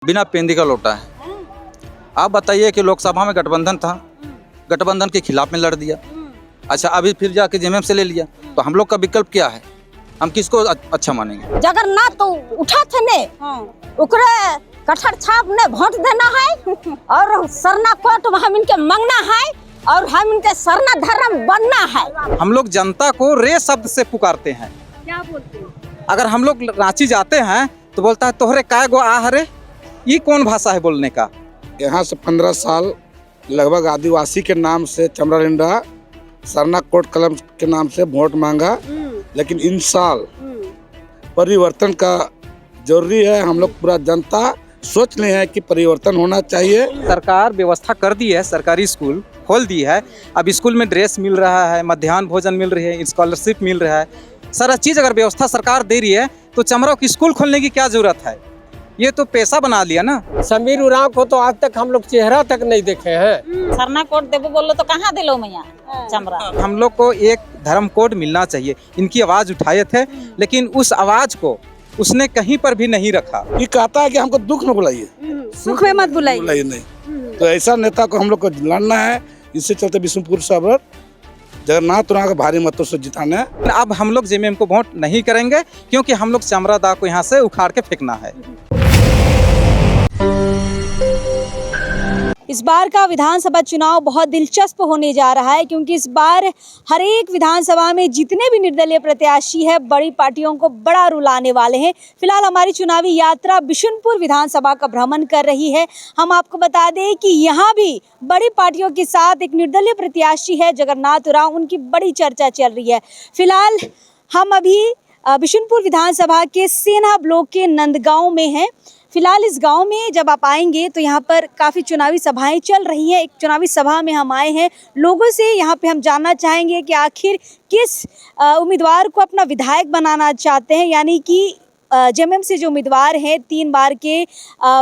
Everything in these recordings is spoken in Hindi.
बिना पेंदी का लौटा है। आप बताइए कि लोकसभा में गठबंधन था, गठबंधन के खिलाफ में लड़ दिया। अच्छा, अभी फिर जाके जेएमएम से ले लिया, तो हम लोग का विकल्प क्या है? हम किसको अच्छा मानेंगे? जगन्नाथ तो उठा थे ने उकरे कठर छाप ने वोट देना है और सरना कोट हम इनके मांगना है और हम इनके सरना धर्म बनना है। हम लोग जनता को रे शब्द से पुकारते हैं। क्या बोलते हैं? अगर हम लोग रांची जाते हैं तो बोलता है तोहरे काय गो आहरे। ये कौन भाषा है बोलने का? यहाँ से 15 साल लगभग आदिवासी के नाम से चमरा लिंडा सरना कोट कलम के नाम से वोट मांगा, लेकिन इन साल परिवर्तन का जरूरी है। हम लोग पूरा जनता सोच रहे हैं कि परिवर्तन होना चाहिए। सरकार व्यवस्था कर दी है, सरकारी स्कूल खोल दी है। अब स्कूल में ड्रेस मिल रहा है, मध्याह्न भोजन मिल रही है, स्कॉलरशिप मिल रहा है, सारा चीज़ अगर व्यवस्था सरकार दे रही है तो चमरा की स्कूल खोलने की क्या जरूरत है? ये तो पैसा बना लिया ना। समीर उरांव को तो आज तक हम लोग चेहरा तक नहीं देखे हैं। सरना कोट देबो बोलो तो कहाँ दिलो मैया चमरा। हम लोग को एक धर्म कोड मिलना चाहिए। इनकी आवाज़ उठाए थे, लेकिन उस आवाज़ को उसने कहीं पर भी नहीं रखा। ये कहता है कि हमको दुख में बुलाइए, सुख में मत बुलाइए। बुलाइए नहीं। तो ऐसा नेता को हम लोग को लड़ना है। इससे चलते बिशुनपुर से जगन्नाथ उरांव को भारी मतों से जिताना है। अब हम लोग जेएमएम को वोट नहीं करेंगे, क्योंकि हम लोग चमरा दा को यहाँ से उखाड़ के फेंकना है। इस बार का विधानसभा चुनाव बहुत दिलचस्प होने जा रहा है, क्योंकि इस बार हर एक विधानसभा में जितने भी निर्दलीय प्रत्याशी है बड़ी पार्टियों को बड़ा रुलाने वाले हैं। फिलहाल हमारी चुनावी यात्रा बिशुनपुर विधानसभा का भ्रमण कर रही है। हम आपको बता दें कि यहाँ भी बड़ी पार्टियों के साथ एक निर्दलीय प्रत्याशी है जगन्नाथ उरांव, उनकी बड़ी चर्चा चल रही है। फिलहाल हम अभी बिशुनपुर विधानसभा के सेना ब्लॉक के नंदगांव में हैं। फिलहाल इस गांव में जब आप आएंगे तो यहाँ पर काफ़ी चुनावी सभाएं चल रही हैं। एक चुनावी सभा में हम आए हैं, लोगों से यहाँ पे हम जानना चाहेंगे कि आखिर किस उम्मीदवार को अपना विधायक बनाना चाहते हैं। यानी कि जेएमएम से जो उम्मीदवार हैं 3 बार के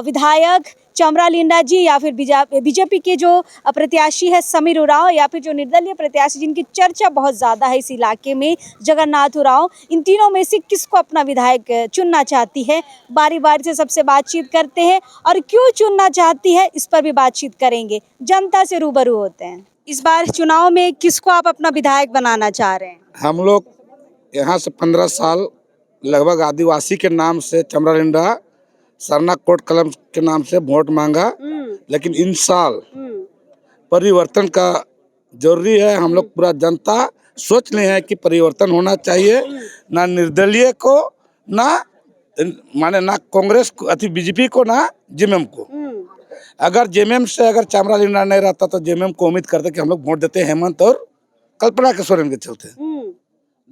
विधायक चमरा लिंडा जी, या फिर बीजेपी के जो प्रत्याशी है समीर उरांव, या फिर जो निर्दलीय प्रत्याशी जिनकी चर्चा बहुत ज़्यादा है इस इलाके में जगन्नाथ उरांव, इन तीनों में से किसको अपना विधायक चुनना चाहती है? बारी बारी से सबसे बातचीत करते हैं और क्यों चुनना चाहती है इस पर भी बातचीत करेंगे। जनता से रूबरू होते हैं। इस बार चुनाव में किसको आप अपना विधायक बनाना चाह रहे हैं? हम लोग यहाँ से 15 साल लगभग आदिवासी के नाम से चमरा लिंडा सरना कोट कलम के नाम से वोट मांगा, लेकिन इन साल परिवर्तन का जरूरी है। हम लोग पूरा जनता सोच रहे हैं कि परिवर्तन होना चाहिए। ना निर्दलीय को, ना कांग्रेस को, बीजेपी को, ना जेएमएम को। अगर जेएमएम से अगर चमरा लिंडा नहीं रहता तो जेएमएम को उम्मीद करते कि हम लोग वोट देते हेमंत और कल्पना के सोरेन के चलते,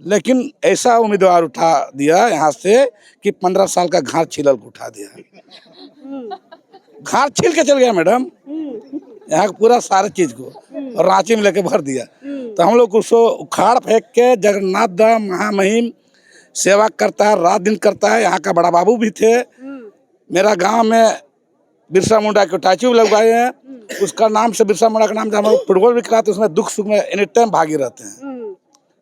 लेकिन ऐसा उम्मीदवार उठा दिया यहाँ से कि 15 साल का घास छिलल को उठा दिया। घास छील के चल गया मैडम, यहाँ पूरा सारे चीज को, और रांची में लेके भर दिया। तो हम लोग उसको उखाड़ फेंक के जगन्नाथ दा महामहिम सेवा करता है, रात दिन करता है। यहाँ का बड़ा बाबू भी थे। मेरा गांव में बिरसा मुंडा के स्टैचू लगवाए हैं, उसका नाम से बिरसा मुंडा का नाम से हम लोग फुटबॉल भी खिलाते, उसमें दुख सुख में एनी टाइम भागी रहते हैं।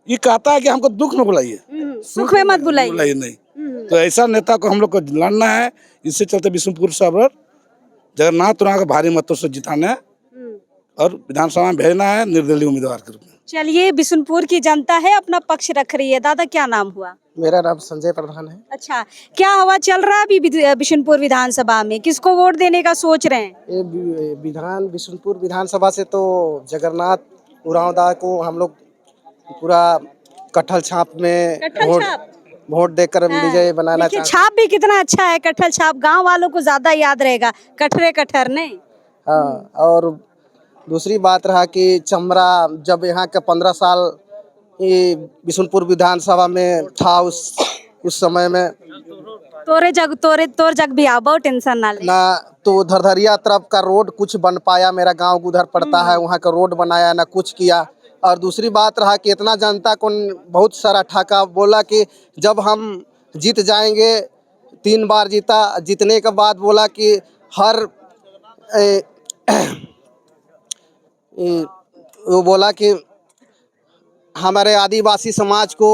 ये कहता है कि हमको दुख में बुलाइए, सुख में मत बुलाइए नहीं। तो ऐसा नेता को हम लोग को लड़ना है। इससे चलते बिशुनपुर से जगन्नाथ उरांव को भारी मतों से जिताना है और विधानसभा में भेजना है निर्दलीय उम्मीदवार के रूप में। चलिए, बिशुनपुर की जनता है, अपना पक्ष रख रही है। दादा, क्या नाम हुआ? मेरा नाम संजय प्रधान है। अच्छा, क्या हवा चल रहा है अभी बिशुनपुर विधानसभा में? किसको वोट देने का सोच रहे हैं? ये बिशुनपुर विधानसभा से तो जगन्नाथ उरांव दा को हम लोग पूरा कटहल छाप में वोट देकर विजय बनाना चाहते हैं। छाप भी कितना अच्छा है, कटहल छाप गांव वालों को ज्यादा याद रहेगा, कटहर नहीं। हाँ, और दूसरी बात रहा कि चमरा जब यहाँ के 15 साल ये बिशुनपुर विधानसभा में था, उस समय में तोर जग भी आओ, टेंशन ना ले। ना तो धरधरिया तरफ का रोड कुछ बन पाया, मेरा गांव उधर पड़ता है, वहाँ का रोड बनाया ना कुछ किया। और दूसरी बात रहा कि इतना जनता को बहुत सारा ठाका, बोला कि जब हम जीत जाएंगे, 3 बार जीता, जीतने के बाद बोला कि वो बोला कि हमारे आदिवासी समाज को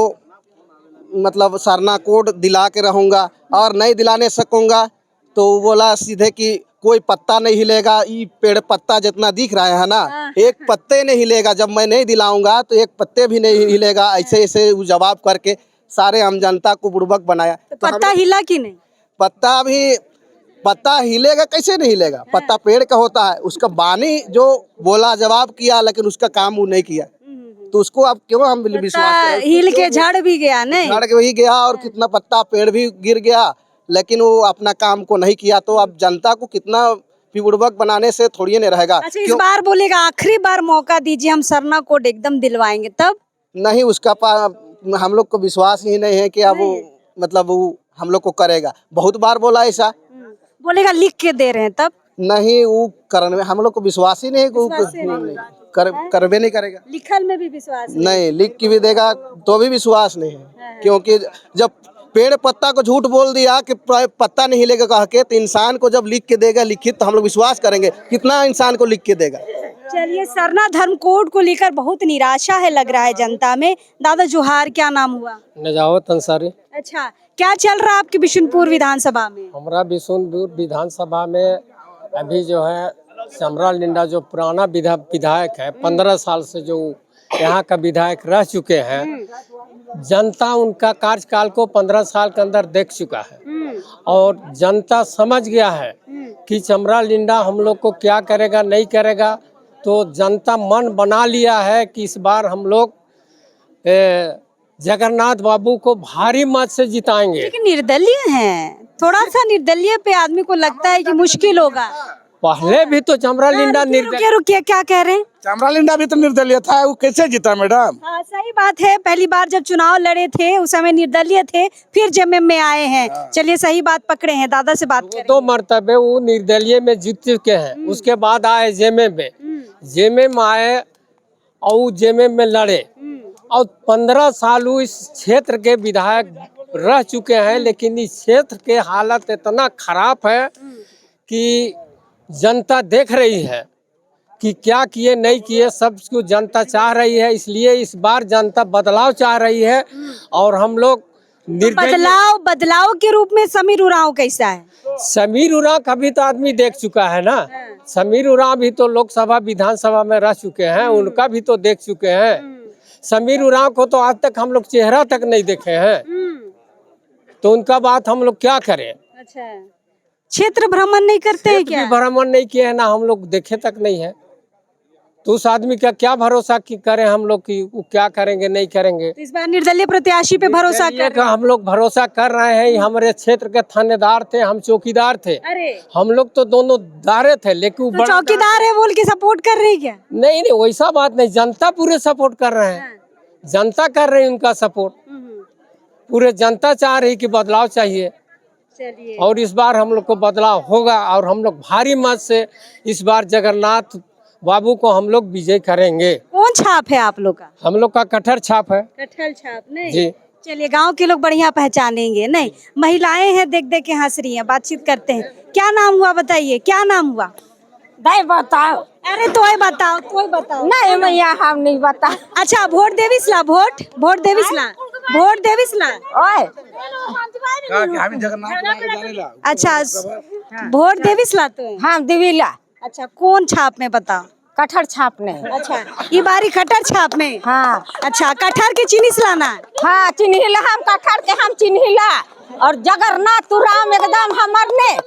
मतलब सरना कोड दिला के रहूँगा, और नहीं दिलाने सकूँगा तो वो बोला सीधे कि कोई पत्ता नहीं हिलेगा, ये पेड़ पत्ता जितना दिख रहा है ना, एक पत्ते नहीं हिलेगा, जब मैं नहीं दिलाऊंगा तो एक पत्ते भी नहीं हिलेगा। ऐसे ऐसे वो जवाब करके सारे आम जनता को बुड़बक बनाया। तो पत्ता हिला कि नहीं? पत्ता हिलेगा कैसे नहीं हिलेगा? पत्ता पेड़ का होता है, उसका बानी जो बोला जवाब किया, लेकिन उसका काम वो नहीं किया, तो उसको अब क्यों हम विश्वास करें? हिल के झड़ भी गया नहीं? झड़ के ही गया और कितना पत्ता पेड़ भी गिर गया, लेकिन वो अपना काम को नहीं किया। तो अब जनता को कितना बुड़बक बनाने से थोड़ी नहीं रहेगा। अच्छा, इस बार बोलेगा आखिरी बार मौका दीजिए, हम सरना कोड एकदम दिलवाएंगे, तब नहीं, उसका हम लोग को विश्वास ही नहीं है कि अब वो मतलब वो हम लोग को करेगा। बहुत बार बोला ऐसा, बोलेगा लिख के दे रहे हैं, तब नहीं वो करने में हम लोग को विश्वास ही नहीं है कि वो करवे नहीं करेगा। लिखल में भी विश्वास नहीं, लिख के भी देगा तो भी विश्वास नहीं है, क्योंकि जब पेड़ पत्ता को झूठ बोल दिया कि पत्ता नहीं हिलेगा कह के, तो इंसान को जब लिख के देगा लिखित, तो हम लोग विश्वास करेंगे। कितना इंसान को लिख के देगा? चलिए, सरना धर्म कोड को लेकर बहुत निराशा है लग रहा है जनता में। दादा जोहार, क्या नाम हुआ? नजावत अंसारी। अच्छा, क्या चल रहा है आपके बिशुनपुर विधानसभा में? हमारा बिशुनपुर विधानसभा में अभी जो है चमरा लिंडा जो पुराना विधायक है, 15 साल से जो यहाँ का विधायक रह चुके हैं, जनता उनका कार्यकाल को 15 साल के अंदर देख चुका है और जनता समझ गया है कि चमरा लिंडा हम लोग को क्या करेगा नहीं करेगा। तो जनता मन बना लिया है कि इस बार हम लोग जगन्नाथ बाबू को भारी मत से जिताएंगे। लेकिन निर्दलीय हैं, थोड़ा सा निर्दलीय पे आदमी को लगता है कि मुश्किल होगा। पहले भी तो चमरा लिंडा रुकिए, क्या कह रहे हैं? चमरा लिंडा भी तो निर्दलीय था, वो कैसे जीता मैडम? हाँ, सही बात है। पहली बार जब चुनाव लड़े थे उस समय निर्दलीय थे, फिर जेएमएम में आए हैं। चलिए, सही बात पकड़े हैं, दादा से बात करें। 2 मरतबे वो निर्दलीय में जीत चुके हैं, उसके बाद आए जेएमएम में, जेएमएम आए और जेएमएम में लड़े और 15 साल वो इस क्षेत्र के विधायक रह चुके हैं। लेकिन इस क्षेत्र के हालत इतना खराब है कि जनता देख रही है कि क्या किए नहीं किए, सब कुछ जनता चाह रही है। इसलिए इस बार जनता बदलाव चाह रही है और हम लोग बदलाव के रूप में समीर उरांव कैसा है? समीर उरांव का भी तो आदमी देख चुका है ना। समीर उरांव भी तो लोकसभा विधानसभा में रह चुके हैं, उनका भी तो देख चुके हैं। समीर उरांव को तो आज तक हम लोग चेहरा तक नहीं देखे हैं, तो उनका बात हम लोग क्या करें? अच्छा, क्षेत्र भ्रमण नहीं करते हैं क्या? भ्रमण नहीं किए हैं ना, हम लोग देखे तक नहीं है। तो उस आदमी का क्या भरोसा कि करें हम लोग कि वो क्या करेंगे नहीं करेंगे। तो इस बार निर्दलीय प्रत्याशी पे भरोसा कर रहे हैं? हम लोग भरोसा कर रहे हैं। हमारे क्षेत्र के थानेदार थे, हम चौकीदार थे। अरे, हम लोग तो दोनों दारे थे, लेकिन तो चौकीदार है बोल के सपोर्ट कर रहे हैं क्या? नहीं, वैसा बात नहीं, जनता पूरे सपोर्ट कर रहे हैं। जनता कर रही है उनका सपोर्ट, पूरे जनता चाह रही कि बदलाव चाहिए। चलिए, और इस बार हम लोग को बदलाव होगा और हम लोग भारी मत से इस बार जगन्नाथ बाबू को हम लोग विजय करेंगे। कौन छाप है आप लोग का? हम लोग का कटहर छाप है। कटहल छाप नहीं जी। चलिए, गांव के लोग बढ़िया पहचानेंगे। नहीं, महिलाएं हैं, देख देख के हंस रही हैं, बातचीत करते हैं। क्या नाम हुआ बताइए, क्या नाम हुआ? दाई बताओ। अरे तोय बताओ। नहीं मैया, हम नहीं बता। अच्छा, वोट देविसला, वोट देविसला। ओए, अच्छा, वोट देविसला तो हम दिविला। अच्छा, कौन छाप में बताओ? कटहर छाप नहीं। अच्छा, ये बारी कटहर छाप में। हाँ, अच्छा, कटहर के चीनी लाना है। हाँ, चिन्हिला हम कटहर के, हम चिन्हिला। और जगन्नाथ राम एकदम हमारे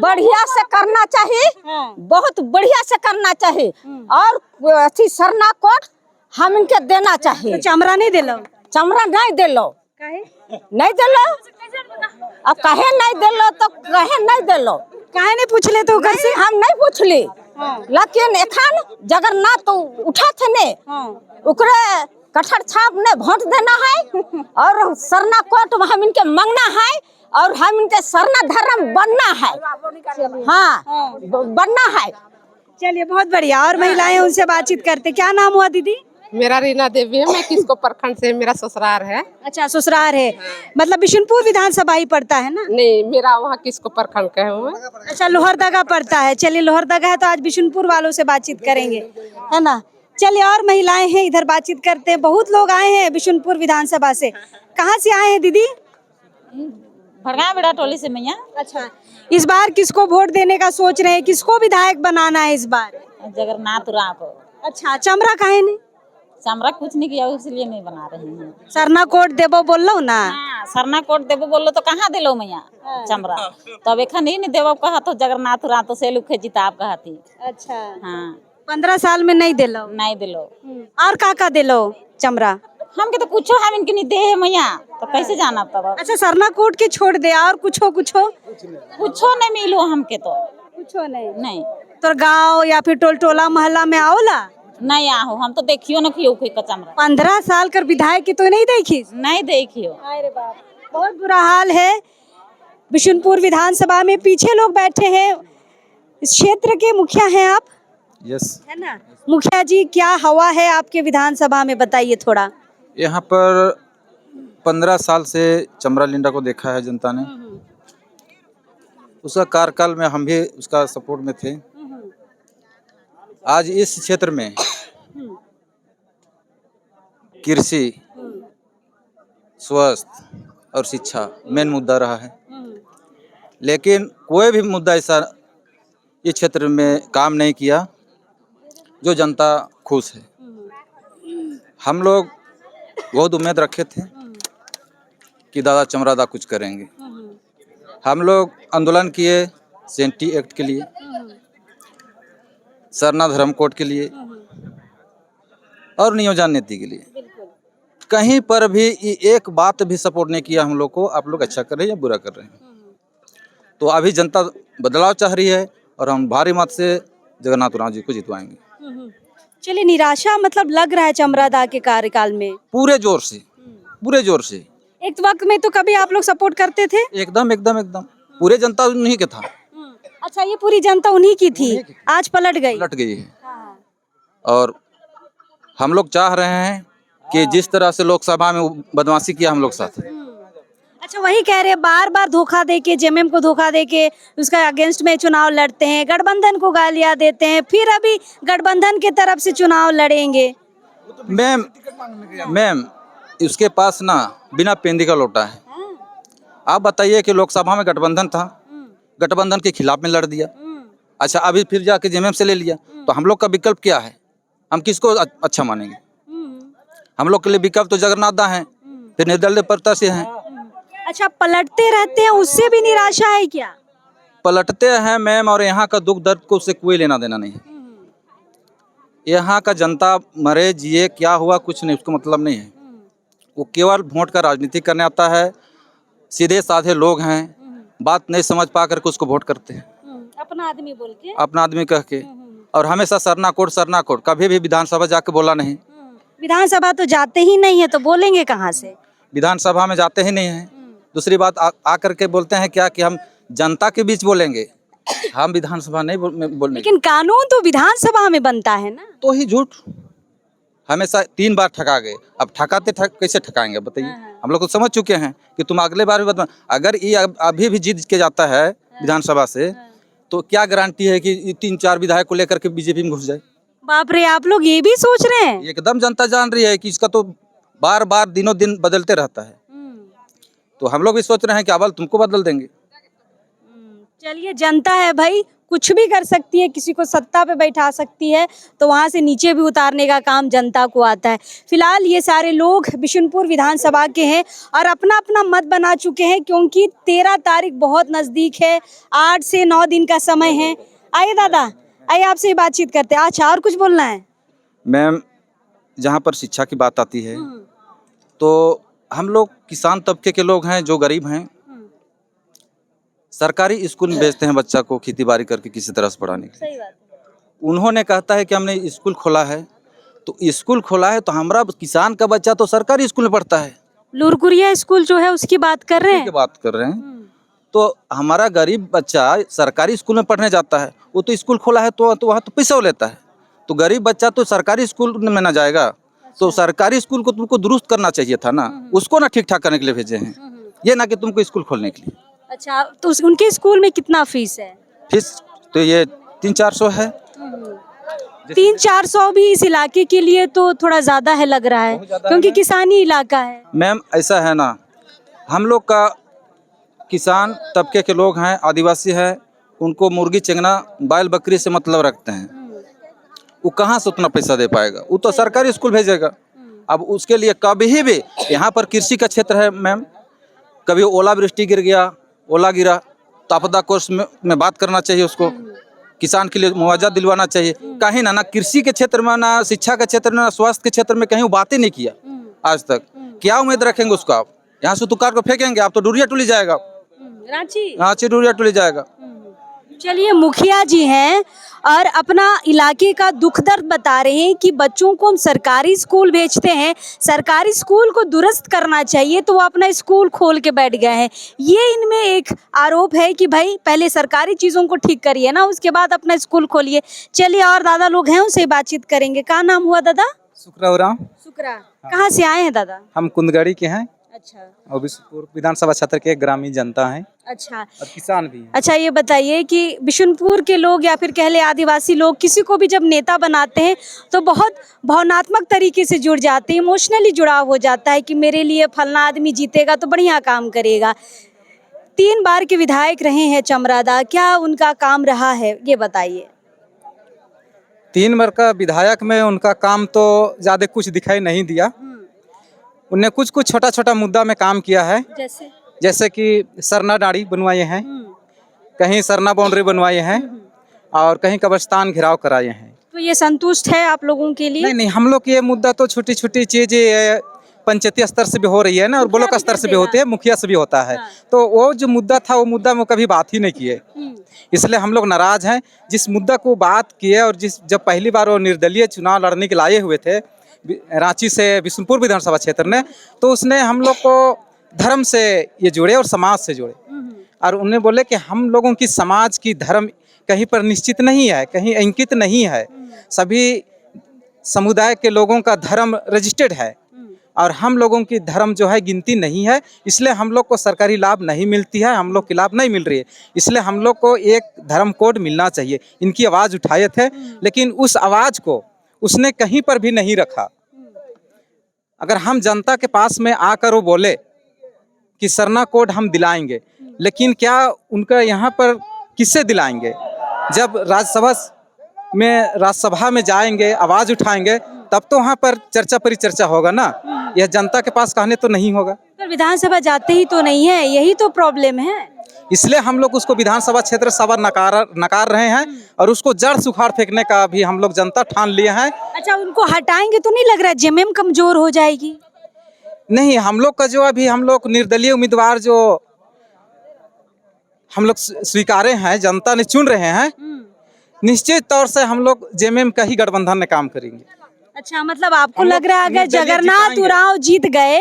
बढ़िया से करना चाहिए, बहुत बढ़िया से करना चाहिए। और अथी सरना कोट हम इनके देना चाहिए। तो चमरा नहीं दिलो? चमरा नहीं दिलो। नहीं दिलो, अब कहे नहीं दिलो तो कहे नहीं दिलो। काहे नहीं पूछ ले तो घर से? हम नहीं पूछली, लेकिन एखन जगन्नाथ तो उठा थे ने, उकरे कटहर छाप ने वोट देना है और सरना कोट हम इनके मांगना है और हम इनके सरना धर्म बनना है। हाँ, बनना है। चलिए, बहुत बढ़िया। और महिलाएं, उनसे बातचीत करते। क्या नाम हुआ दीदी? मेरा रीना देवी है, मैं किसको प्रखंड से, मेरा ससुराल है। अच्छा, ससुराल है, मतलब बिशुनपुर विधानसभा ही पड़ता है ना? नहीं, मेरा वहाँ किसको प्रखंड का है। अच्छा, लोहरदगा पड़ता है। चलिए, लोहरदगा है तो आज बिशुनपुर वालों से बातचीत करेंगे, है ना? चलिए, और महिलाएं हैं, इधर बातचीत करते हैं। बहुत लोग आए हैं बिशुनपुर विधानसभा से। कहाँ से आए हैं दीदी? भड़गा बेड़ा टोली से मैया। अच्छा, इस बार किसको वोट देने का सोच रहे हैं, किसको विधायक बनाना है इस बार? जगन्नाथ राव को। अच्छा, चमरा काहे नहीं? चमरा कुछ नहीं किया इसलिए नहीं बना रहे हैं। सरना कोट देबो बोल लो ना। हाँ, सरना कोट देबो बोलो तो कहाँ दिलो मैया चमरा। तब एखन ही नहीं देबो कहा तो जगन्नाथ राव तो सेलू के जिताब कहा थी। अच्छा, हाँ 15 साल में नहीं दिलो? नहीं दिलो। और का दिलो चमरा? हमके तो कुछो हम इनके नहीं दे है मैया, तो कैसे जाना तब। अच्छा, सरना कोट के छोड़ दे और कुछो कुछो नहीं मिलो हमके तो। कुछो नहीं? तो गाँव या फिर टोला मोहल्ला में आओला? नहीं आहो, हम तो देखियो न कियो कोई कचमरा। 15 साल कर विधायक की तो नहीं देखी? नहीं देखियो। अरे बाप, बहुत बुरा हाल है। बिशुनपुर विधानसभा में पीछे लोग बैठे हैं। इस क्षेत्र के मुखिया हैं आप? यस। है ना? मुखिया जी, क्या हवा है आपके विधानसभा में, बताइए थोड़ा। यहाँ पर 15 साल से चमरा लिंडा को देखा है जनता ने। उसका कार्यकाल में हम भी उसका सपोर्ट में थे। आज इस क्षेत्र में कृषि, स्वास्थ्य और शिक्षा मेन मुद्दा रहा है, लेकिन कोई भी मुद्दा ऐसा इस क्षेत्र में काम नहीं किया जो जनता खुश है। हम लोग बहुत उम्मीद रखे थे कि दादा चमरादा कुछ करेंगे। हम लोग आंदोलन किए सेंटी एक्ट के लिए, सरना धर्म कोड के लिए और नियोजन नीति के लिए। कहीं पर भी एक बात भी सपोर्ट नहीं किया हम लोग को। आप लोग अच्छा कर रहे हैं या बुरा कर रहे हैं। तो अभी जनता बदलाव चाह रही है और हम भारी मत से जगन्नाथ राव जी को जितवाएंगे। चलिए, निराशा मतलब लग रहा है चमरादा के कार्यकाल में? पूरे जोर से, पूरे जोर से। एक वक्त में तो कभी आप लोग सपोर्ट करते थे? एकदम एकदम एकदम पूरे जनता उन्हीं के था। अच्छा, ये पूरी जनता उन्हीं की थी, आज पलट गई है। और हम लोग चाह रहे हैं कि जिस तरह से लोकसभा में बदमाशी किया हम लोग साथ। अच्छा, वही कह रहे हैं, बार बार धोखा देके, जेएमएम को धोखा देके उसका अगेंस्ट में चुनाव लड़ते हैं, गठबंधन को गालियां देते हैं, फिर अभी गठबंधन की तरफ से चुनाव लड़ेंगे। मैम उसके पास ना बिना पेंदी का लोटा है। आप बताइए कि लोकसभा में गठबंधन था, गठबंधन के खिलाफ में लड़ दिया। अच्छा, अभी फिर जाके जेएमएम से ले लिया, तो हम लोग का विकल्प क्या है? हम किसको अच्छा मानेंगे? हम लोग के लिए विकल्प तो जगन्नाथ दा है, फिर निर्दलीय प्रत्याशी हैं। अच्छा, पलटते रहते हैं, उससे भी निराशा है क्या? पलटते हैं मैम, और यहाँ का दुख दर्द को उससे कोई लेना देना नहीं है। यहाँ का जनता मरे जिए क्या हुआ कुछ नहीं, उसको मतलब नहीं है। वो केवल वोट का राजनीति करने आता है। सीधे साधे लोग हैं, बात नहीं समझ पा करके उसको वोट करते हैं, अपना आदमी बोल के, अपना आदमी कह के। और हमेशा सरना कोट, कभी भी विधानसभा जाके बोला नहीं। विधानसभा तो जाते ही नहीं है, तो बोलेंगे कहाँ से? विधानसभा में जाते ही नहीं है। दूसरी बात आकर के बोलते हैं क्या कि हम जनता के बीच बोलेंगे, हम विधानसभा नहीं बोलने। लेकिन कानून तो विधानसभा में बनता है ना। तो ही झूठ हमेशा 3 बार ठगा गए, अब ठकाते कैसे ठकाएंगे बताइए। हम लोग तो समझ चुके हैं कि तुम अगले बार भी बदमा। अगर ये अभी भी जीत के जाता है विधानसभा से, तो क्या गारंटी है कि 3-4 विधायक को लेकर के बीजेपी में घुस जाए? बाप रे, आप लोग ये भी सोच रहे हैं? एकदम जनता जान रही है कि इसका तो बार बार दिनों दिन बदलते रहता है। तो हम लोग भी सोच रहे हैं कि अवल तुमको बदल देंगे। चलिए, जनता है भाई, कुछ भी कर सकती है, किसी को सत्ता पे बैठा सकती है, तो वहाँ से नीचे भी उतारने का काम जनता को आता है। फिलहाल ये सारे लोग बिशुनपुर विधानसभा के हैं और अपना अपना मत बना चुके हैं, क्योंकि 13 तारीख बहुत नज़दीक है, 8 से 9 दिन का समय है। आइए दादा, आइए आपसे ही बातचीत करते हैं। अच्छा, और कुछ बोलना है? मैम, जहाँ पर शिक्षा की बात आती है तो हम लोग किसान तबके के लोग हैं जो गरीब हैं। सरकारी स्कूल में भेजते हैं बच्चा को खेती बाड़ी करके किसी तरह से पढ़ाने के लिए। सही बात है। उन्होंने कहता है कि हमने स्कूल खोला है, तो स्कूल खोला है तो हमारा किसान का बच्चा तो सरकारी स्कूल में पढ़ता है। लूरकुरिया स्कूल जो है उसकी बात कर रहे हैं? बात कर रहे हैं। तो हमारा गरीब बच्चा सरकारी स्कूल में पढ़ने जाता है, वो तो स्कूल खोला है तो वहाँ तो पैसा लेता है। तो गरीब बच्चा तो सरकारी स्कूल में ना जाएगा। तो सरकारी स्कूल को तुमको दुरुस्त करना चाहिए था ना, उसको ना ठीक ठाक करने के लिए भेजे हैं, ये ना कि तुमको स्कूल खोलने के लिए। अच्छा, तो उनके स्कूल में कितना फीस है? फीस तो ये 300-400 है। 300-400 भी इस इलाके के लिए तो थोड़ा ज्यादा है लग रहा है, क्योंकि किसानी इलाका है। मैम ऐसा है ना, हम लोग का किसान तबके के लोग हैं, आदिवासी हैं, उनको मुर्गी चंगना बैल बकरी से मतलब रखते हैं। वो कहाँ से उतना पैसा दे पाएगा? वो तो सरकारी स्कूल भेजेगा। अब उसके लिए कभी भी यहाँ पर कृषि का क्षेत्र है मैम, कभी ओलावृष्टि गिर गया, ओला गिरा तो आपदा कोष में बात करना चाहिए उसको, किसान के लिए मुआवजा दिलवाना चाहिए। कहीं ना कृषि के क्षेत्र में, ना शिक्षा के क्षेत्र में, ना स्वास्थ्य के क्षेत्र में कहीं वो बात ही नहीं किया आज तक। क्या उम्मीद रखेंगे उसको? आप यहाँ से तुकार को फेंकेंगे, आप तो डूरिया टुली जाएगा, रांची डूरिया टुली जाएगा। चलिए, मुखिया जी हैं और अपना इलाके का दुख दर्द बता रहे हैं कि बच्चों को हम सरकारी स्कूल भेजते हैं, सरकारी स्कूल को दुरुस्त करना चाहिए तो वो अपना स्कूल खोल के बैठ गए हैं। ये इनमें एक आरोप है कि भाई पहले सरकारी चीज़ों को ठीक करिए ना, उसके बाद अपना स्कूल खोलिए। चलिए, और दादा लोग हैं, उनसे बातचीत करेंगे। क्या नाम हुआ दादा? शुक्रा। कहाँ से आए हैं दादा? हम कुंदगड़ी के हैं अच्छा। और बिशुनपुर विधानसभा क्षेत्र के ग्रामीण जनता हैं अच्छा, और किसान भी हैं। अच्छा, ये बताइए कि बिशुनपुर के लोग या फिर कह ले आदिवासी लोग किसी को भी जब नेता बनाते हैं तो बहुत भावनात्मक तरीके से जुड़ जाते हैं, इमोशनली जुड़ाव हो जाता है कि मेरे लिए फलना आदमी जीतेगा तो बढ़िया काम करेगा। 3 बार के विधायक रहे हैं चमरादा, क्या उनका काम रहा है, ये बताइए। 3 बार का विधायक में उनका काम तो ज़्यादा कुछ दिखाई नहीं दिया। उन्हें कुछ छोटा छोटा मुद्दा में काम किया है, जैसे कि सरना डाड़ी बनवाए हैं, कहीं सरना बाउंड्री बनवाए हैं और कहीं कब्रिस्तान घिराव कराए हैं। तो ये संतुष्ट है आप लोगों के लिए? नहीं, हम लोग ये मुद्दा तो छोटी छोटी चीज़ें पंचायती स्तर से भी हो रही है ना, और ब्लॉक स्तर से भी होती है, मुखिया से भी होता है। तो वो जो मुद्दा था वो मुद्दा में कभी बात ही नहीं किए, इसलिए हम लोग नाराज हैं। जिस मुद्दा को बात किए और जब पहली बार वो निर्दलीय चुनाव लड़ने के लाए हुए थे रांची से बिशुनपुर विधानसभा क्षेत्र ने, तो उसने हम लोग को धर्म से ये जोड़े और समाज से जोड़े, और उन्हें बोले कि हम लोगों की समाज की धर्म कहीं पर निश्चित नहीं है, कहीं अंकित नहीं है, सभी समुदाय के लोगों का धर्म रजिस्टर्ड है और हम लोगों की धर्म जो है गिनती नहीं है, इसलिए हम लोग को सरकारी लाभ नहीं मिलती है, हम लोग की लाभ नहीं मिल रही है, इसलिए हम लोग को एक धर्म कोड मिलना चाहिए। इनकी आवाज़ उठाए थे, लेकिन उस आवाज़ को उसने कहीं पर भी नहीं रखा। अगर हम जनता के पास में आकर वो बोले कि सरना कोड हम दिलाएंगे, लेकिन क्या उनका यहाँ पर किससे दिलाएंगे? जब राज्यसभा में जाएंगे, आवाज़ उठाएंगे, तब तो वहाँ पर चर्चा परिचर्चा होगा ना, यह जनता के पास कहने तो नहीं होगा। पर विधानसभा जाते ही तो नहीं है, यही तो प्रॉब्लम है। इसलिए हम लोग उसको विधानसभा क्षेत्र सभा नकार रहे हैं और उसको जड़ सुखाड़ फेंकने का भी हम लोग जनता ठान लिए हैं। अच्छा, उनको हटाएंगे तो नहीं लग रहा जेएमएम कमजोर हो जाएगी? नहीं, हम लोग का जो अभी हम लोग निर्दलीय उम्मीदवार जो हम लोग स्वीकारे हैं, जनता ने चुन रहे हैं, निश्चित तौर से हम लोग जेएमएम का ही गठबंधन में काम करेंगे। अच्छा, मतलब आपको लग रहा है अगर जगन्नाथ उरांव जीत गए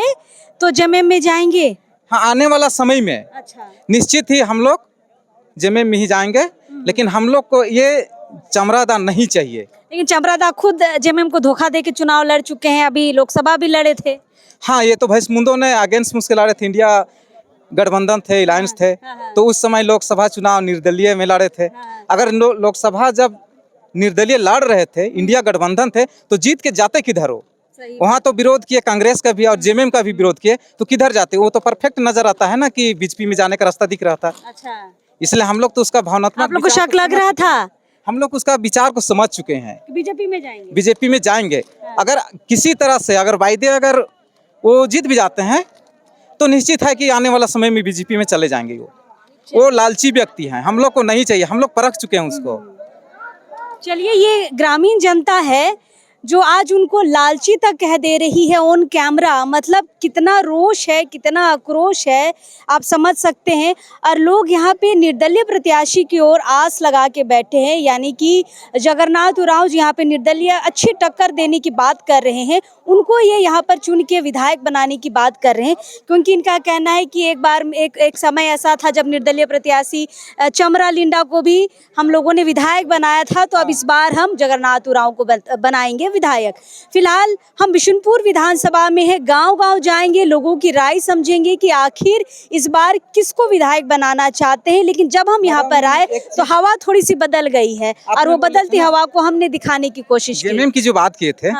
तो जेएमएम में जाएंगे? हाँ, आने वाला समय में अच्छा, निश्चित ही हम लोग जेएमएम में ही जाएंगे, लेकिन हम लोग को ये चमरादा नहीं चाहिए। लेकिन चमरादा खुद जेएमएम को धोखा दे के चुनाव लड़ चुके हैं, अभी लोकसभा भी लड़े थे। हाँ, ये तो भैंसमुंदो ने अगेंस्ट मुझके लड़े थे, इंडिया गठबंधन थे, अलायंस थे, तो उस समय लोकसभा चुनाव निर्दलीय में लड़े थे। अगर लोकसभा जब निर्दलीय लड़ रहे थे, इंडिया गठबंधन थे, तो जीत के जाते किधर हो? वहाँ तो विरोध किए, कांग्रेस का भी और जेएमएम का भी विरोध किए, तो किधर जाते? वो तो परफेक्ट नजर आता है ना कि बीजेपी में जाने का रास्ता दिख रहा था। अच्छा, इसलिए हम लोग तो उसका भावनात्मक, आप लोग को शक लग रहा था? हम लोग उसका विचार को समझ चुके हैं, बीजेपी में जाएंगे। बीजेपी में जाएंगे। अगर किसी तरह से अगर वायदे अगर वो जीत भी जाते हैं तो निश्चित है कि आने वाला समय में बीजेपी में चले जाएंगे। वो लालची व्यक्ति हैं, हम लोग को नहीं चाहिए, हम लोग परख चुके हैं उसको। चलिए, ये ग्रामीण जनता है जो आज उनको लालची तक कह दे रही है ऑन कैमरा, मतलब कितना रोष है, कितना आक्रोश है, आप समझ सकते हैं। और लोग यहाँ पे निर्दलीय प्रत्याशी की ओर आस लगा के बैठे हैं, यानी कि जगन्नाथ उरांव जी यहाँ पे निर्दलीय अच्छी टक्कर देने की बात कर रहे हैं, उनको ये यहाँ पर चुन के विधायक बनाने की बात कर रहे हैं, क्योंकि इनका कहना है कि एक बार एक समय ऐसा था जब निर्दलीय प्रत्याशी चमरा लिंडा को भी हम लोगों ने विधायक बनाया था, तो अब इस बार हम जगन्नाथ उरांव को बनाएंगे विधायक। फिलहाल हम बिशुनपुर विधानसभा में है, गांव-गांव जाएंगे, लोगों की राय समझेंगे कि आखिर इस बार किसको विधायक बनाना चाहते हैं। लेकिन जब हम यहाँ पर आए तो हवा थोड़ी सी बदल गई है और वो बदलती हवा को हमने दिखाने की कोशिश की। जेएमएम की जो बात किए थे,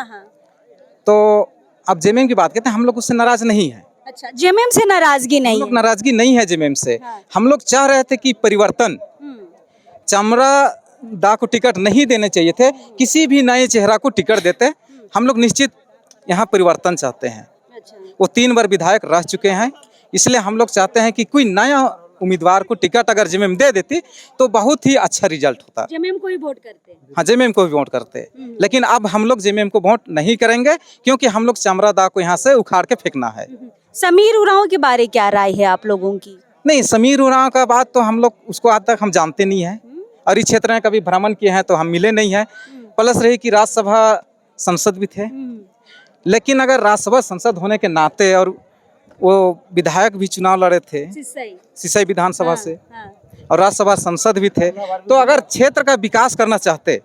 तो अब जेएमएम की बात करते हैं, हम लोग उससे नाराज नहीं है, अच्छा, जेएमएम से नाराजगी हम नहीं लोग है। नाराजगी नहीं है जेएमएम से। हम लोग चाह रहे थे कि परिवर्तन, चमरा दा को टिकट नहीं देने चाहिए थे, किसी भी नए चेहरा को टिकट देते। हम लोग निश्चित यहाँ परिवर्तन चाहते हैं। वो 3 बार विधायक रह चुके हैं, इसलिए हम लोग चाहते हैं कि कोई नया उम्मीदवार को टिकट अगर जेएमएम दे देती तो बहुत ही अच्छा रिजल्ट होता। जेएमएम को ही वोट करते हैं। हाँ, जेएमएम को भी वोट करते, लेकिन अब हम लोग जेएमएम को वोट नहीं करेंगे, क्योंकि हम लोग चमरा दा को यहाँ से उखाड़ के फेंकना है। समीर उरांव के बारे क्या राय है आप लोगों की? नहीं, समीर उरांव का बात तो हम लोग उसको आज तक हम जानते नहीं है, और इस क्षेत्र में कभी भ्रमण किए हैं तो हम मिले नहीं हैं। प्लस रही कि राज्यसभा सांसद भी थे, लेकिन अगर राज्यसभा सांसद होने के नाते और वो विधायक भी चुनाव लड़े थे सिसई विधानसभा से, और राज्यसभा सांसद भी थे, तो अगर क्षेत्र का विकास करना चाहते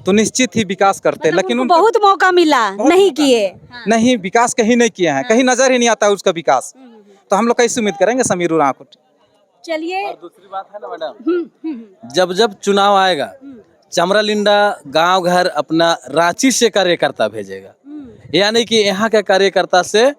तो निश्चित ही विकास करते, लेकिन उनको बहुत मौका मिला, नहीं किए। नहीं, विकास कहीं नहीं किए हैं, कहीं नजर ही नहीं आता उसका विकास। तो हम लोग कैसे उम्मीद करेंगे समीर उरांव को? चलिए, और दूसरी बात है ना मैडम, जब जब चुनाव आएगा चमरालिंडा गांव घर अपना रांची से कार्यकर्ता भेजेगा, यानी कि यहाँ के कार्यकर्ता से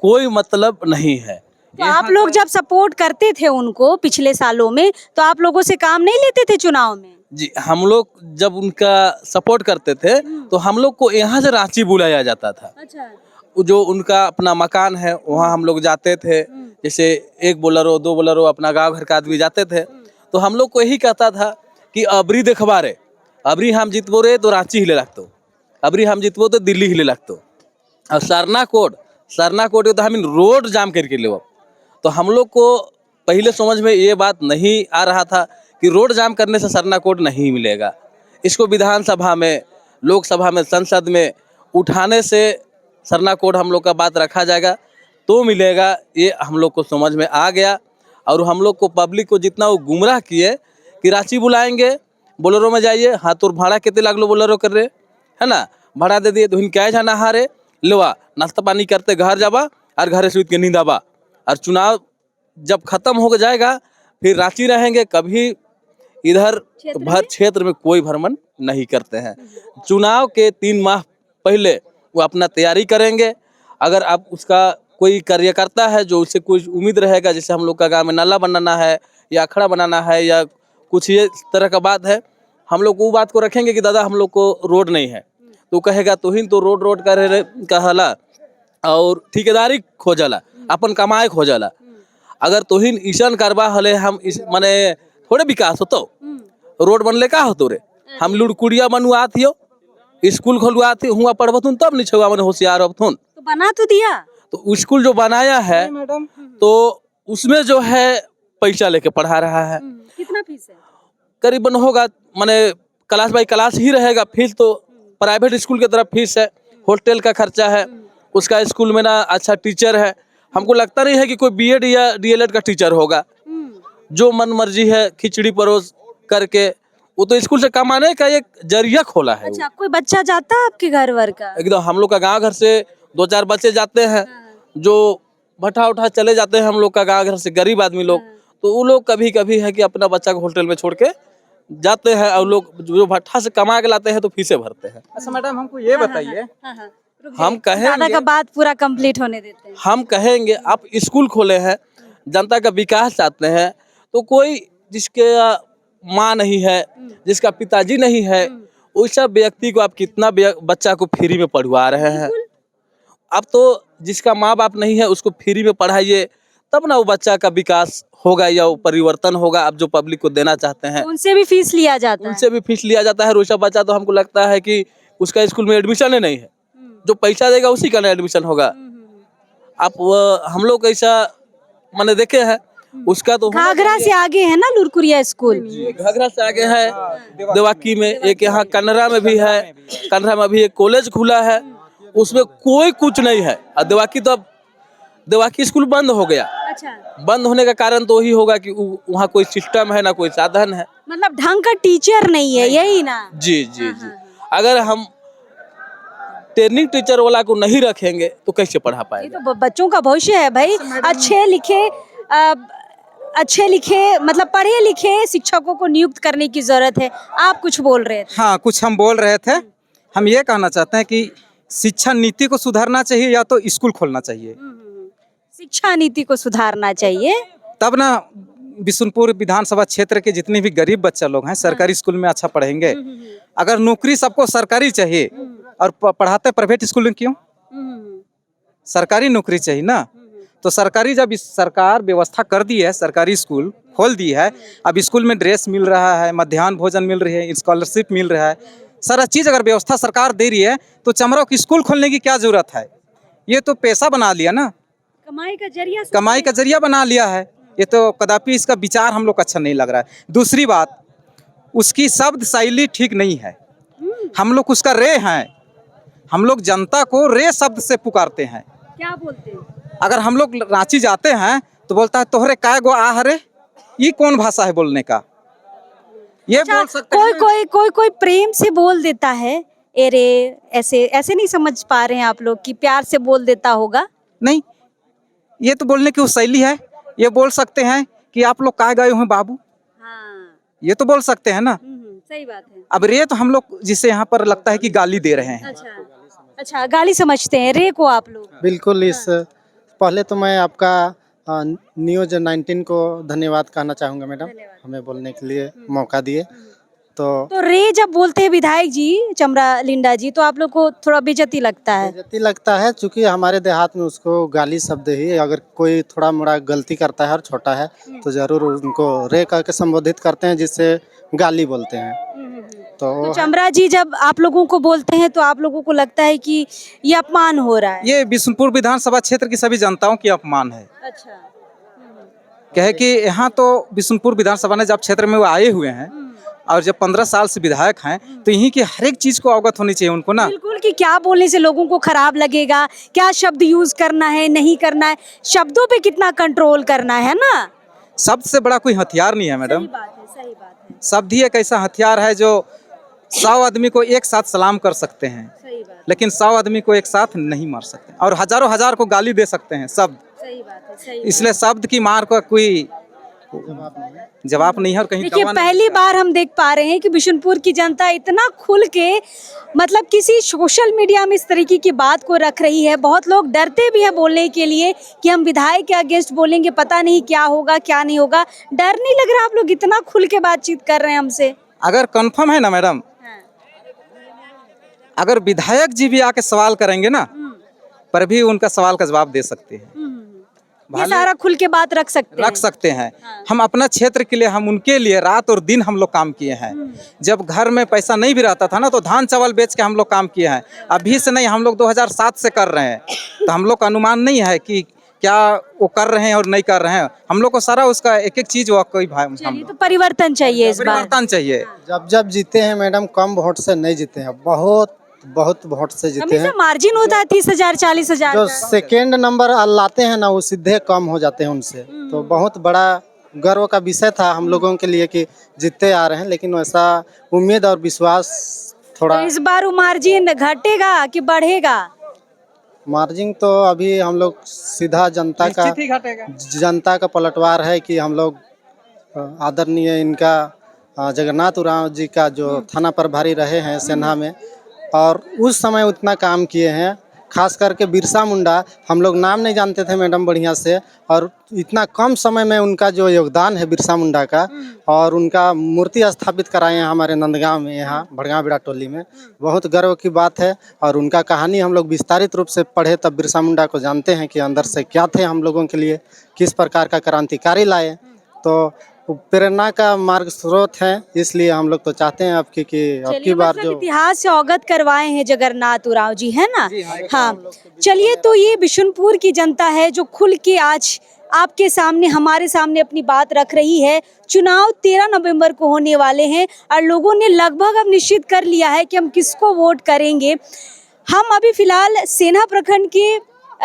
कोई मतलब नहीं है। तो आप लोग जब सपोर्ट करते थे उनको पिछले सालों में, तो आप लोगों से काम नहीं लेते थे चुनाव में? जी, हम लोग जब उनका सपोर्ट करते थे तो हम लोग को यहाँ से रांची बुलाया जाता था। अच्छा। जो उनका अपना मकान है वहाँ हम लोग जाते थे, जैसे 1 बोलेरो 2 बोलेरो अपना गांव घर का आदमी जाते थे, तो हम लोग को यही कहता था कि अबरी देखबा रे, अबरी हम जितबो रे तो रांची हिले लगतो, अबरी हम जितबो तो दिल्ली हिले लगतो, और सरना कोड तो हम रोड जाम करके ले। तो हम लोग को पहले समझ में ये बात नहीं आ रहा था कि रोड जाम करने से सरना कोड नहीं मिलेगा, इसको विधानसभा में, लोकसभा में, संसद में उठाने से सरना कोड हम लोग का बात रखा जाएगा तो मिलेगा। ये हम लोग को समझ में आ गया, और हम लोग को पब्लिक को जितना वो गुमराह किए कि रांची बुलाएंगे, बोलेरो में जाइए, हाँ तो भाड़ा कितने लागलो बोलेरो कर रहे है ना, भाड़ा दे दिए तो हिन क्या जाना हारे लेवा, नाश्ता पानी करते घर जाबा और घर से उठ के नींद आबा, और चुनाव जब खत्म हो जाएगा फिर रांची रहेंगे, कभी इधर क्षेत्र में कोई भ्रमण नहीं करते हैं। चुनाव के 3 माह पहले वो अपना तैयारी करेंगे। अगर आप उसका कोई कार्यकर्ता है जो उससे कुछ उम्मीद रहेगा, जैसे हम लोग का गांव में नाला बनाना है या अखड़ा बनाना है या कुछ ये तरह का बात है, हम लोग वो बात को रखेंगे कि दादा हम लोग को रोड नहीं है, तो कहेगा तुहिन तो रोड कहला और ठेकेदारी खोजला, अपन कमाए खोजला। अगर तुहिन ईशन करवा हले हम माने थोड़े विकास होतो, रोड बनले का होतो रे, हम लुड़कुड़िया बनुआ थियो, स्कूल खोलुआ थी हुआ पढ़बथुन तब नहीं छुआ मन होशियार अबथुन, तो बना तो दिया। तो स्कूल जो बनाया है तो उसमें जो है पैसा लेके पढ़ा रहा है। कितना फीस है? करीबन होगा माने क्लास बाई क्लास ही रहेगा, फीस तो प्राइवेट स्कूल की तरफ फीस है, होटल का खर्चा है, उसका स्कूल में ना अच्छा टीचर है। हमको लगता नहीं है कि कोई बीएड या डीएलएड का टीचर होगा, जो मन मर्जी है खिचड़ी परोस करके, वो तो स्कूल से कमाने का एक जरिया खोला है। अच्छा, कोई बच्चा जाता है आपके घर वर का? एकदम हम लोग का गांव घर से 2-4 बच्चे जाते हैं, जो भट्ठा उठा चले जाते हैं हम लोग का गांव घर से, गरीब आदमी लोग, तो वो लोग कभी कभी है कि अपना बच्चा को होटल में छोड़ के जाते हैं, और लोग जो भट्ठा से कमा के लाते हैं तो फीसे भरते हैं। अच्छा मैडम, हमको ये बताइए, हम कहेंगे, दादा का बात पूरा कंप्लीट होने देते हैं। हम कहेंगे आप स्कूल खोले हैं, जनता का विकास चाहते हैं, तो कोई जिसके माँ नहीं है, जिसका पिताजी नहीं है, उस व्यक्ति को आप कितना बच्चा को फ्री में पढ़वा रहे हैं। अब तो जिसका माँ बाप नहीं है उसको फ्री में पढ़ाइए, तब ना वो बच्चा का विकास होगा या वो परिवर्तन होगा। आप जो पब्लिक को देना चाहते हैं उनसे भी फीस लिया जाता है। उनसे भी फीस लिया जाता है। रोशा बच्चा तो हमको लगता है कि उसका स्कूल में एडमिशन ही नहीं है, जो पैसा देगा उसी का ना एडमिशन होगा। आप हम लोग ऐसा मैंने देखे हैं, उसका तो घाघरा से आगे है ना लुरकुरिया स्कूल, घाघरा से आगे है, देवाकी में एक, यहाँ कन्हरा में भी है, कन्हरा में भी एक कॉलेज खुला है, उसमें कोई कुछ नहीं है। और देवाकी तो अब देवाकी स्कूल बंद हो गया। अच्छा, बंद होने का कारण तो वही होगा कि वहाँ कोई सिस्टम है ना कोई साधन है, मतलब ढंग का टीचर नहीं है, यही ना? जी जी जी। अगर हम ट्रेनिंग टीचर वाला को नहीं रखेंगे तो कैसे पढ़ा पाएंगे? तो बच्चों का भविष्य है भाई। अच्छे लिखे मतलब पढ़े लिखे शिक्षकों को नियुक्त करने की जरूरत है। आप कुछ बोल रहे थे? हाँ, कुछ हम बोल रहे थे। हम ये कहना चाहते हैं कि शिक्षा नीति को सुधारना चाहिए या तो स्कूल खोलना चाहिए। शिक्षा नीति को सुधारना चाहिए। तब ना बिशुनपुर विधानसभा क्षेत्र के जितने भी गरीब बच्चा लोग हैं सरकारी स्कूल में अच्छा पढ़ेंगे। अगर नौकरी सबको सरकारी चाहिए और पढ़ाते प्राइवेट स्कूल में क्यों? सरकारी नौकरी चाहिए ना। तो सरकारी जब सरकार व्यवस्था कर दी है, सरकारी स्कूल खोल दी है, अब स्कूल में ड्रेस मिल रहा है, मध्याह्न भोजन मिल रही है, स्कॉलरशिप मिल रहा है, सारा चीज़ अगर व्यवस्था सरकार दे रही है तो चमराव की स्कूल खोलने की क्या जरूरत है? ये तो पैसा बना लिया ना, कमाई का जरिया बना लिया है। ये तो कदापि इसका विचार हम लोग अच्छा नहीं लग रहा है। दूसरी बात, उसकी शब्द शैली ठीक नहीं है। हम लोग उसका रे हैं, हम लोग जनता को रे शब्द से पुकारते हैं। क्या बोलते हैं? अगर हम लोग रांची जाते हैं तो बोलता है तोहरे काय गो आह रे। ये कौन भाषा है बोलने का? ये बोल सकते हैं। कोई प्रेम से बोल देता है, एरे ऐसे ऐसे नहीं समझ पा रहे हैं आप लोग कि प्यार से बोल देता होगा? नहीं, ये तो बोलने की वो शैली है। ये बोल सकते हैं कि आप लोग काय गए हैं बाबू। हाँ, ये तो बोल सकते हैं ना। सही बात है। अब रे तो हम लोग जिसे यहाँ पर लगता है कि गाली दे रहे हैं। अच्छा, गाली समझते हैं रे को आप लोग? बिल्कुल। इस पहले तो मैं आपका न्यूज 19 को धन्यवाद कहना चाहूँगा मैडम, हमें बोलने के लिए मौका दिए। तो रे जब बोलते हैं विधायक जी चमरा लिंडा जी, तो आप लोग को थोड़ा बेइज्जती लगता है? बेइज्जती लगता है, चूंकि हमारे देहात में उसको गाली शब्द ही, अगर कोई थोड़ा मोड़ा गलती करता है और छोटा है तो जरूर उनको रे कह के संबोधित करते हैं, जिससे गाली बोलते हैं। तो चमरा जी जब आप लोगों को बोलते हैं तो आप लोगों को लगता है कि ये अपमान हो रहा है? ये बिशुनपुर विधानसभा क्षेत्र की सभी जनताओं की अपमान है। अच्छा। कहे कि यहाँ तो बिशुनपुर विधानसभा ने जब क्षेत्र में वो आए हुए हैं और जब 15 साल से विधायक हैं तो यहीं की हर एक चीज को अवगत होनी चाहिए उनको ना। बिल्कुल, कि क्या बोलने से लोगों को खराब लगेगा, क्या शब्द यूज करना है, नहीं करना है, शब्दों पे कितना कंट्रोल करना है ना। शब्द से बड़ा कोई हथियार नहीं है मैडम। सही बात है, सही बात है। शब्द ही एक ऐसा हथियार है जो 100 आदमी को एक साथ सलाम कर सकते हैं, सही बात, लेकिन 100 आदमी को एक साथ नहीं मार सकते, और हजारों हजार को गाली दे सकते हैं शब्द। सही बात है, सही। इसलिए शब्द की मार का कोई जवाब नहीं है। और कहीं देखिए, पहली बार हम देख पा रहे हैं कि बिशुनपुर की जनता इतना खुल के मतलब किसी सोशल मीडिया में इस तरीके की बात को रख रही है। बहुत लोग डरते भी हैं बोलने के लिए कि हम विधायक के अगेंस्ट बोलेंगे, पता नहीं क्या होगा क्या नहीं होगा। डर नहीं लग रहा? आप लोग इतना खुल के बातचीत कर रहे हैं हमसे। अगर कंफर्म है ना मैडम, अगर विधायक जी भी आके सवाल करेंगे ना, पर भी उनका सवाल का जवाब दे सकते हैं। ये सारा खुल के बात रख सकते हैं। हम अपना क्षेत्र के लिए, हम उनके लिए रात और दिन हम लोग काम किए हैं। जब घर में पैसा नहीं भी रहता था ना तो धान चावल बेच के हम लोग काम किए हैं। अभी से नहीं, हम लोग 2007 से कर रहे हैं। तो हम लोग का अनुमान नहीं है कि क्या वो कर रहे हैं और नहीं कर रहे हैं। हम लोग को सारा उसका एक एक चीज कोई भाई, तो परिवर्तन चाहिए, इस बार परिवर्तन चाहिए। जब जीते हैं मैडम, कम वोट से नहीं जीते हैं, बहुत वोट से जीते हैं। मार्जिन होता है 30,000 40,000। जो सेकेंड नंबर लाते हैं ना, वो सीधे कम हो जाते हैं उनसे। तो बहुत बड़ा गर्व का विषय था हम लोगों के लिए कि जीतते आ रहे हैं, लेकिन वैसा उम्मीद और विश्वास थोड़ा। तो इस बार वो मार्जिन घटेगा कि बढ़ेगा? मार्जिन तो अभी हम लोग सीधा जनता का पलटवार है कि हम लोग आदरणीय इनका जगन्नाथ उरांव जी का जो थाना प्रभारी रहे हैं सेना में, और उस समय उतना काम किए हैं। खास करके बिरसा मुंडा, हम लोग नाम नहीं जानते थे मैडम बढ़िया से, और इतना कम समय में उनका जो योगदान है बिरसा मुंडा का, और उनका मूर्ति स्थापित कराए हैं हमारे नंदगांव में, यहाँ भड़गांव बिड़ा टोली में। बहुत गर्व की बात है। और उनका कहानी हम लोग विस्तारित रूप से पढ़े तब बिरसा मुंडा को जानते हैं कि अंदर से क्या थे हम लोगों के लिए, किस प्रकार का क्रांतिकारी लाए। तो प्रेरणा का मार्ग स्रोत है, इसलिए हम लोग तो चाहते हैं आपकी कि अब की बार जो इतिहास से अवगत करवाए हैं जगन्नाथ उरांव जी, है ना। हाँ, चलिए, तो ये बिशुनपुर की जनता है जो खुल के आज आपके सामने, हमारे सामने अपनी बात रख रही है। चुनाव 13 नवंबर को होने वाले हैं और लोगों ने लगभग अब निश्चित कर लिया है कि हम किसको वोट करेंगे। हम अभी फिलहाल सेना प्रखंड के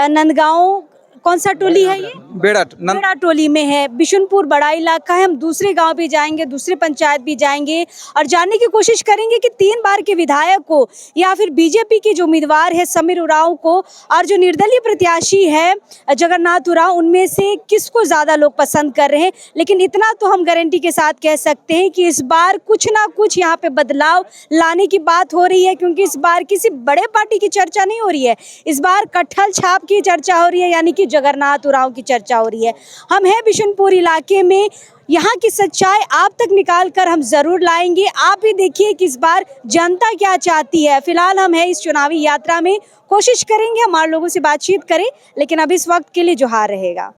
नंदगांव, कौन सा टोली है ये? बेड़ा टोली में है। बिशुनपुर बड़ा इलाका है। हम दूसरे गांव भी जाएंगे, दूसरे पंचायत भी जाएंगे और जानने की कोशिश करेंगे कि 3 बार के विधायक को या फिर बीजेपी के जो उम्मीदवार है समीर उरांव को और जो निर्दलीय प्रत्याशी है जगन्नाथ उरांव, उनमें से किसको ज्यादा लोग पसंद कर रहे हैं। लेकिन इतना तो हम गारंटी के साथ कह सकते हैं कि इस बार कुछ ना कुछ यहाँ पे बदलाव लाने की बात हो रही है, क्योंकि इस बार किसी बड़े पार्टी की चर्चा नहीं हो रही है। इस बार कटहल छाप की चर्चा हो रही है, यानी कि जगन्नाथ उरांव की चर्चा हो रही है। हम हैं बिशुनपुर इलाके में, यहाँ की सच्चाई आप तक निकाल कर हम जरूर लाएंगे। आप भी देखिए कि इस बार जनता क्या चाहती है। फिलहाल हम हैं इस चुनावी यात्रा में, कोशिश करेंगे हमारे लोगों से बातचीत करें, लेकिन अभी इस वक्त के लिए जोहार रहेगा।